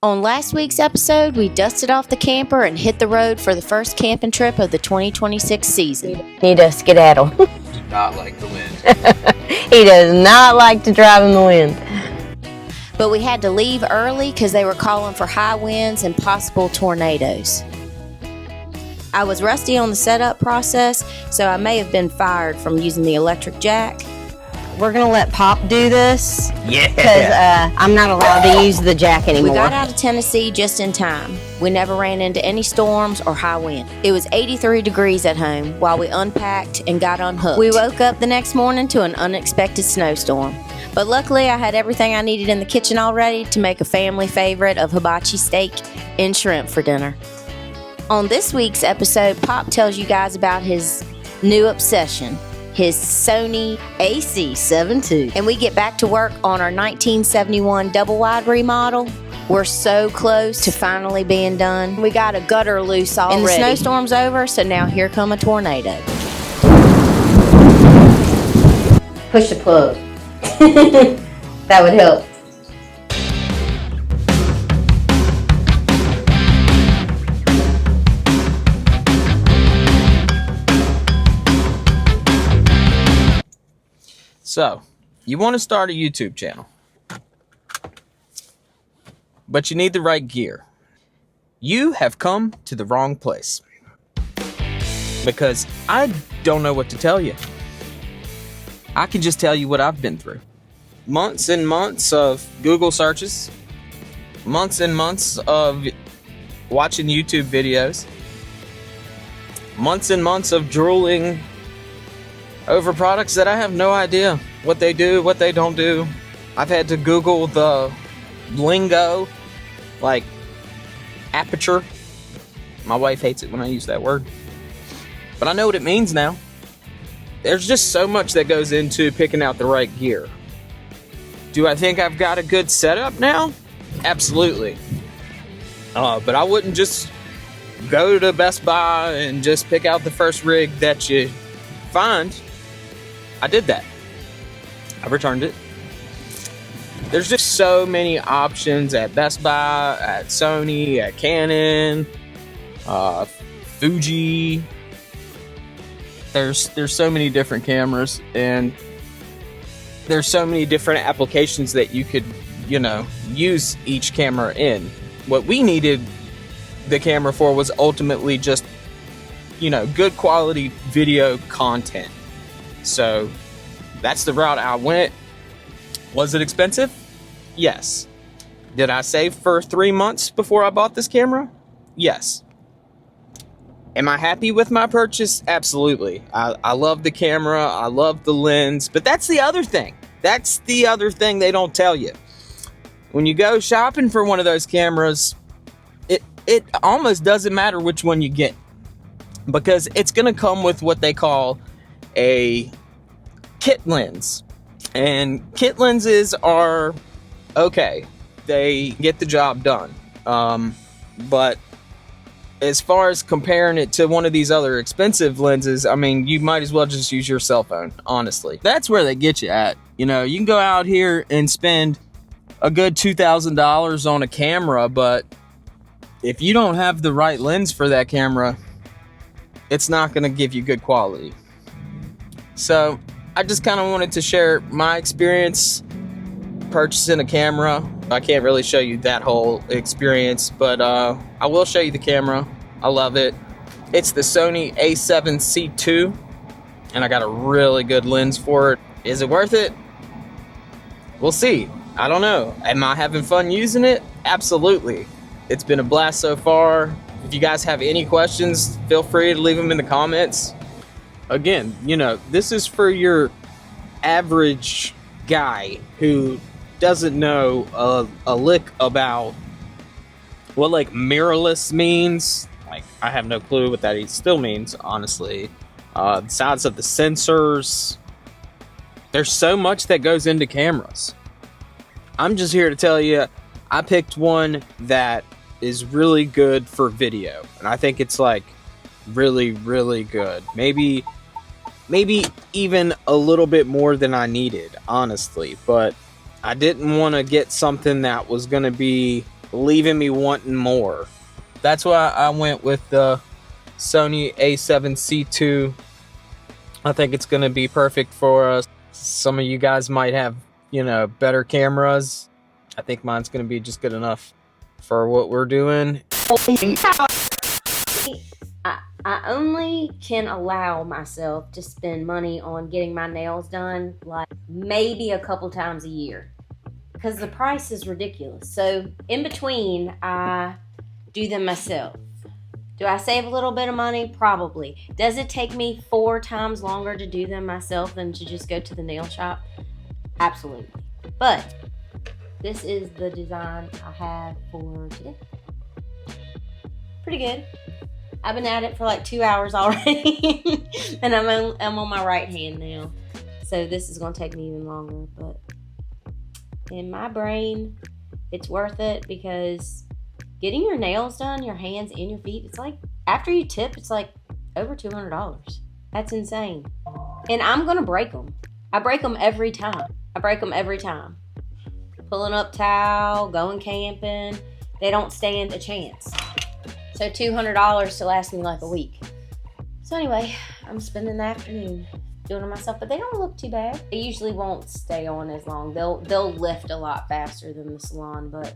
On last week's episode, we dusted off the camper and hit the road for the first camping trip of the 2026 season. Need to skedaddle. Do not like the wind. He does not like to drive in the wind. But we had to leave early because they were calling for high winds and possible tornadoes. I was rusty on the setup process, so I may have been fired from using the electric jack. We're going to let Pop do this. Yeah. Because I'm not allowed to use the jack anymore. We got out of Tennessee just in time. We never ran into any storms or high wind. It was 83 degrees at home while we unpacked and got unhooked. We woke up the next morning to an unexpected snowstorm. But luckily, I had everything I needed in the kitchen already to make a family favorite of hibachi steak and shrimp for dinner. On this week's episode, Pop tells you guys about his new obsession, his Sony AC-7 II. And we get back to work on our 1971 double-wide remodel. We're so close to finally being done. We got a gutter loose already. And the snowstorm's over, so now here come a tornado. Push the plug. That would help. So, you want to start a YouTube channel, but you need the right gear. You have come to the wrong place, because I don't know what to tell you. I can just tell you what I've been through. Months and months of Google searches, months and months of watching YouTube videos, months and months of drooling over products that I have no idea what they do, what they don't do. I've had to Google the lingo, like aperture. My wife hates it when I use that word, but I know what it means now. There's just so much that goes into picking out the right gear. Do I think I've got a good setup now? Absolutely. But I wouldn't just go to Best Buy and just pick out the first rig that you find. I did that. I returned it. There's just so many options at Best Buy, at Sony, at Canon, Fuji. There's so many different cameras, and there's so many different applications that you could, use each camera in. What we needed the camera for was ultimately just, good quality video content. So that's the route I went. Was it expensive? Yes. Did I save for 3 months before I bought this camera? Yes. Am I happy with my purchase? Absolutely. I love the camera. I love the lens. But that's the other thing. That's the other thing they don't tell you. When you go shopping for one of those cameras, it almost doesn't matter which one you get, because it's going to come with what they call a kit lens. And kit lenses are okay. They get the job done. But as far as comparing it to one of these other expensive lenses, I mean, you might as well just use your cell phone, honestly. That's where they get you at. You can go out here and spend a good $2,000 on a camera, but if you don't have the right lens for that camera, it's not going to give you good quality. So I just kind of wanted to share my experience purchasing a camera. I can't really show you that whole experience, but I will show you the camera. I love it. It's the Sony a7C II, and I got a really good lens for it. Is it worth it? We'll see. I don't know. Am I having fun using it? Absolutely. It's been a blast so far. If you guys have any questions, feel free to leave them in the comments. Again, this is for your average guy who doesn't know a lick about what mirrorless means. I have no clue what that still means, honestly. The size of the sensors. There's so much that goes into cameras. I'm just here to tell you, I picked one that is really good for video, and I think it's really, really good. Maybe even a little bit more than I needed, honestly, but I didn't want to get something that was going to be leaving me wanting more. That's why I went with the Sony A7C II. I think it's going to be perfect for us. Some of you guys might have, better cameras. I think mine's going to be just good enough for what we're doing. I only can allow myself to spend money on getting my nails done like maybe a couple times a year because the price is ridiculous. So in between, I do them myself. Do I save a little bit of money? Probably. Does it take me 4 times longer to do them myself than to just go to the nail shop? Absolutely. But this is the design I have for today. Pretty good. I've been at it for like 2 hours already, and I'm on my right hand now. So this is going to take me even longer, but in my brain, it's worth it because getting your nails done, your hands and your feet, it's like, after you tip, it's like over $200. That's insane. And I'm going to break them. I break them every time. Pulling up towel, going camping, they don't stand a chance. So $200 to last me like a week. So anyway, I'm spending the afternoon doing it myself, but they don't look too bad. They usually won't stay on as long. They'll lift a lot faster than the salon, but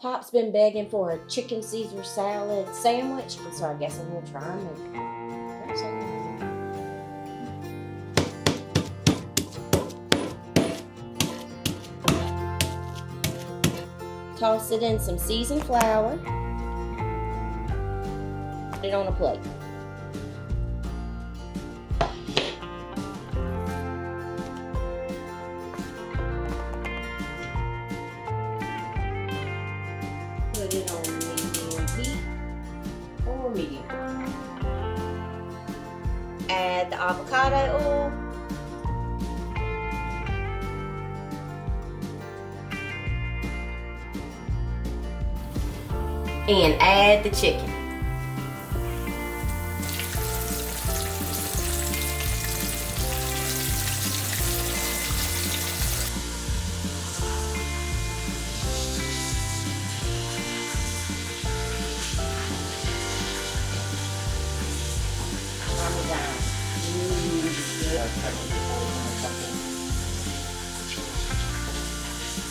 Pop's been begging for a chicken Caesar salad sandwich, so I guess I'm gonna try and make it. Toss it in some seasoned flour. Put it on a plate. Put it on medium heat or medium. Add the avocado oil. And add the chicken.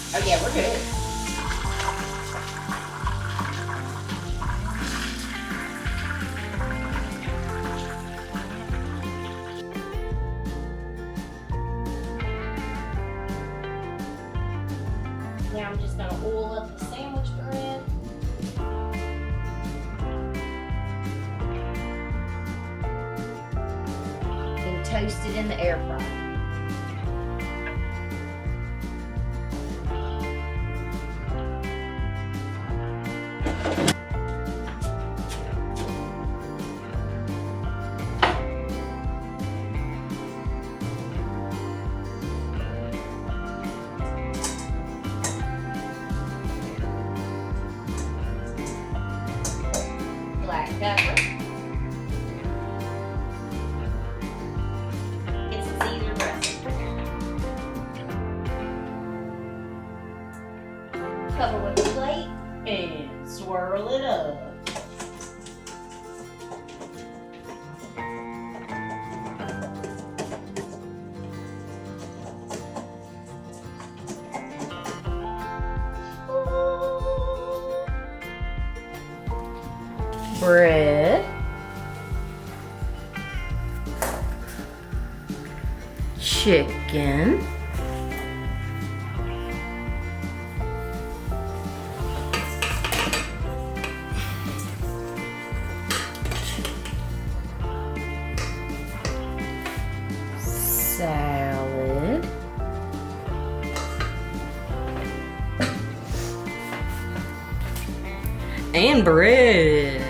Oh yeah, we're good. Now I'm just going to oil up the sandwich bread. toasted in the air fryer. Black pepper. It's a Caesar dressing. Cover with a plate and swirl it up. Bread, chicken, salad, and bread.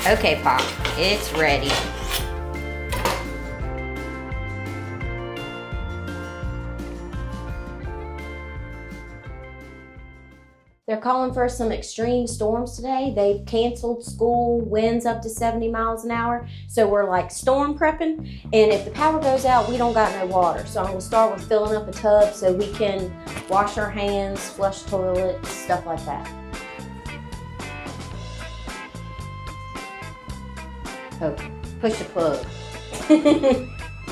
Okay, Pop, it's ready. They're calling for some extreme storms today. They've canceled school, winds up to 70 miles an hour. So we're like storm prepping. And if the power goes out, we don't got no water. So I'm gonna start with filling up a tub so we can wash our hands, flush toilets, stuff like that. Oh, push the plug.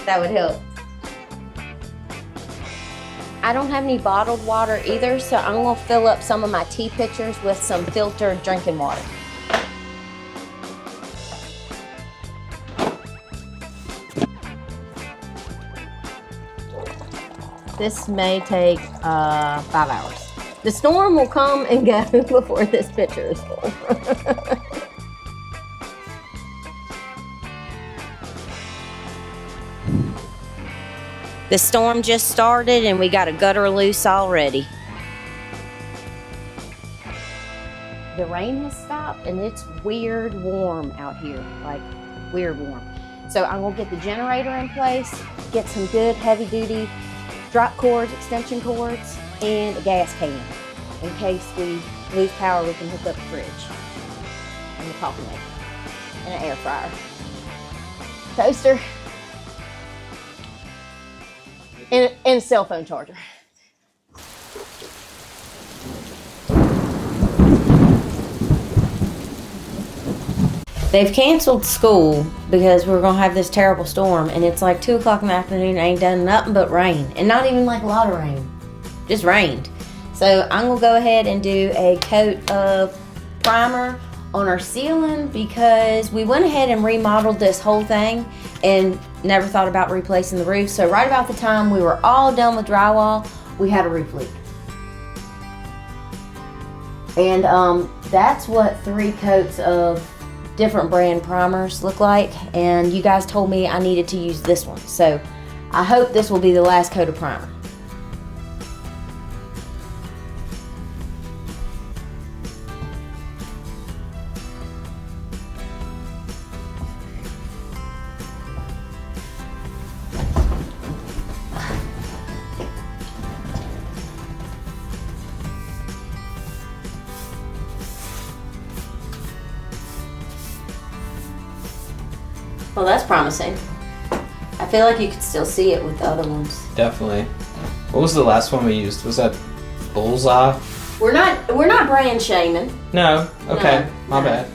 That would help. I don't have any bottled water either, so I'm gonna fill up some of my tea pitchers with some filtered drinking water. This may take 5 hours. The storm will come and go before this pitcher is full. The storm just started and we got a gutter loose already. The rain has stopped and it's weird warm out here, like weird warm. So I'm gonna get the generator in place, get some good heavy duty drop cords, extension cords, and a gas can. In case we lose power, we can hook up the fridge and the coffee maker and an air fryer. Toaster. And a cell phone charger. They've canceled school because we're gonna have this terrible storm, and it's like 2 o'clock in the afternoon. Ain't done nothing but rain, and not even like a lot of rain, just rained. So I'm gonna go ahead and do a coat of primer on our ceiling because we went ahead and remodeled this whole thing and never thought about replacing the roof. So right about the time we were all done with drywall, we had a roof leak. And that's what 3 coats of different brand primers look like. And you guys told me I needed to use this one. So I hope this will be the last coat of primer. Well, that's promising. I feel like you could still see it with the other ones. Definitely. What was the last one we used? Was that Bullseye? We're not brand shaming. No. Okay. No, My bad.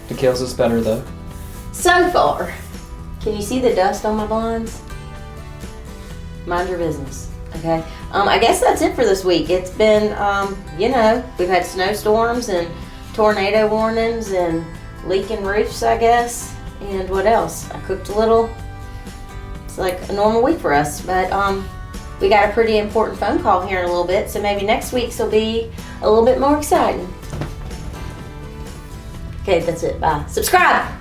Tequila's is better though. So far. Can you see the dust on my blinds? Mind your business. Okay. I guess that's it for this week. It's been, you know, we've had snowstorms and tornado warnings and leaking roofs, I guess. And what else? I cooked a little. It's like a normal week for us, but we got a pretty important phone call here in a little bit, so maybe next week's will be a little bit more exciting. Okay, that's it. Bye. Subscribe!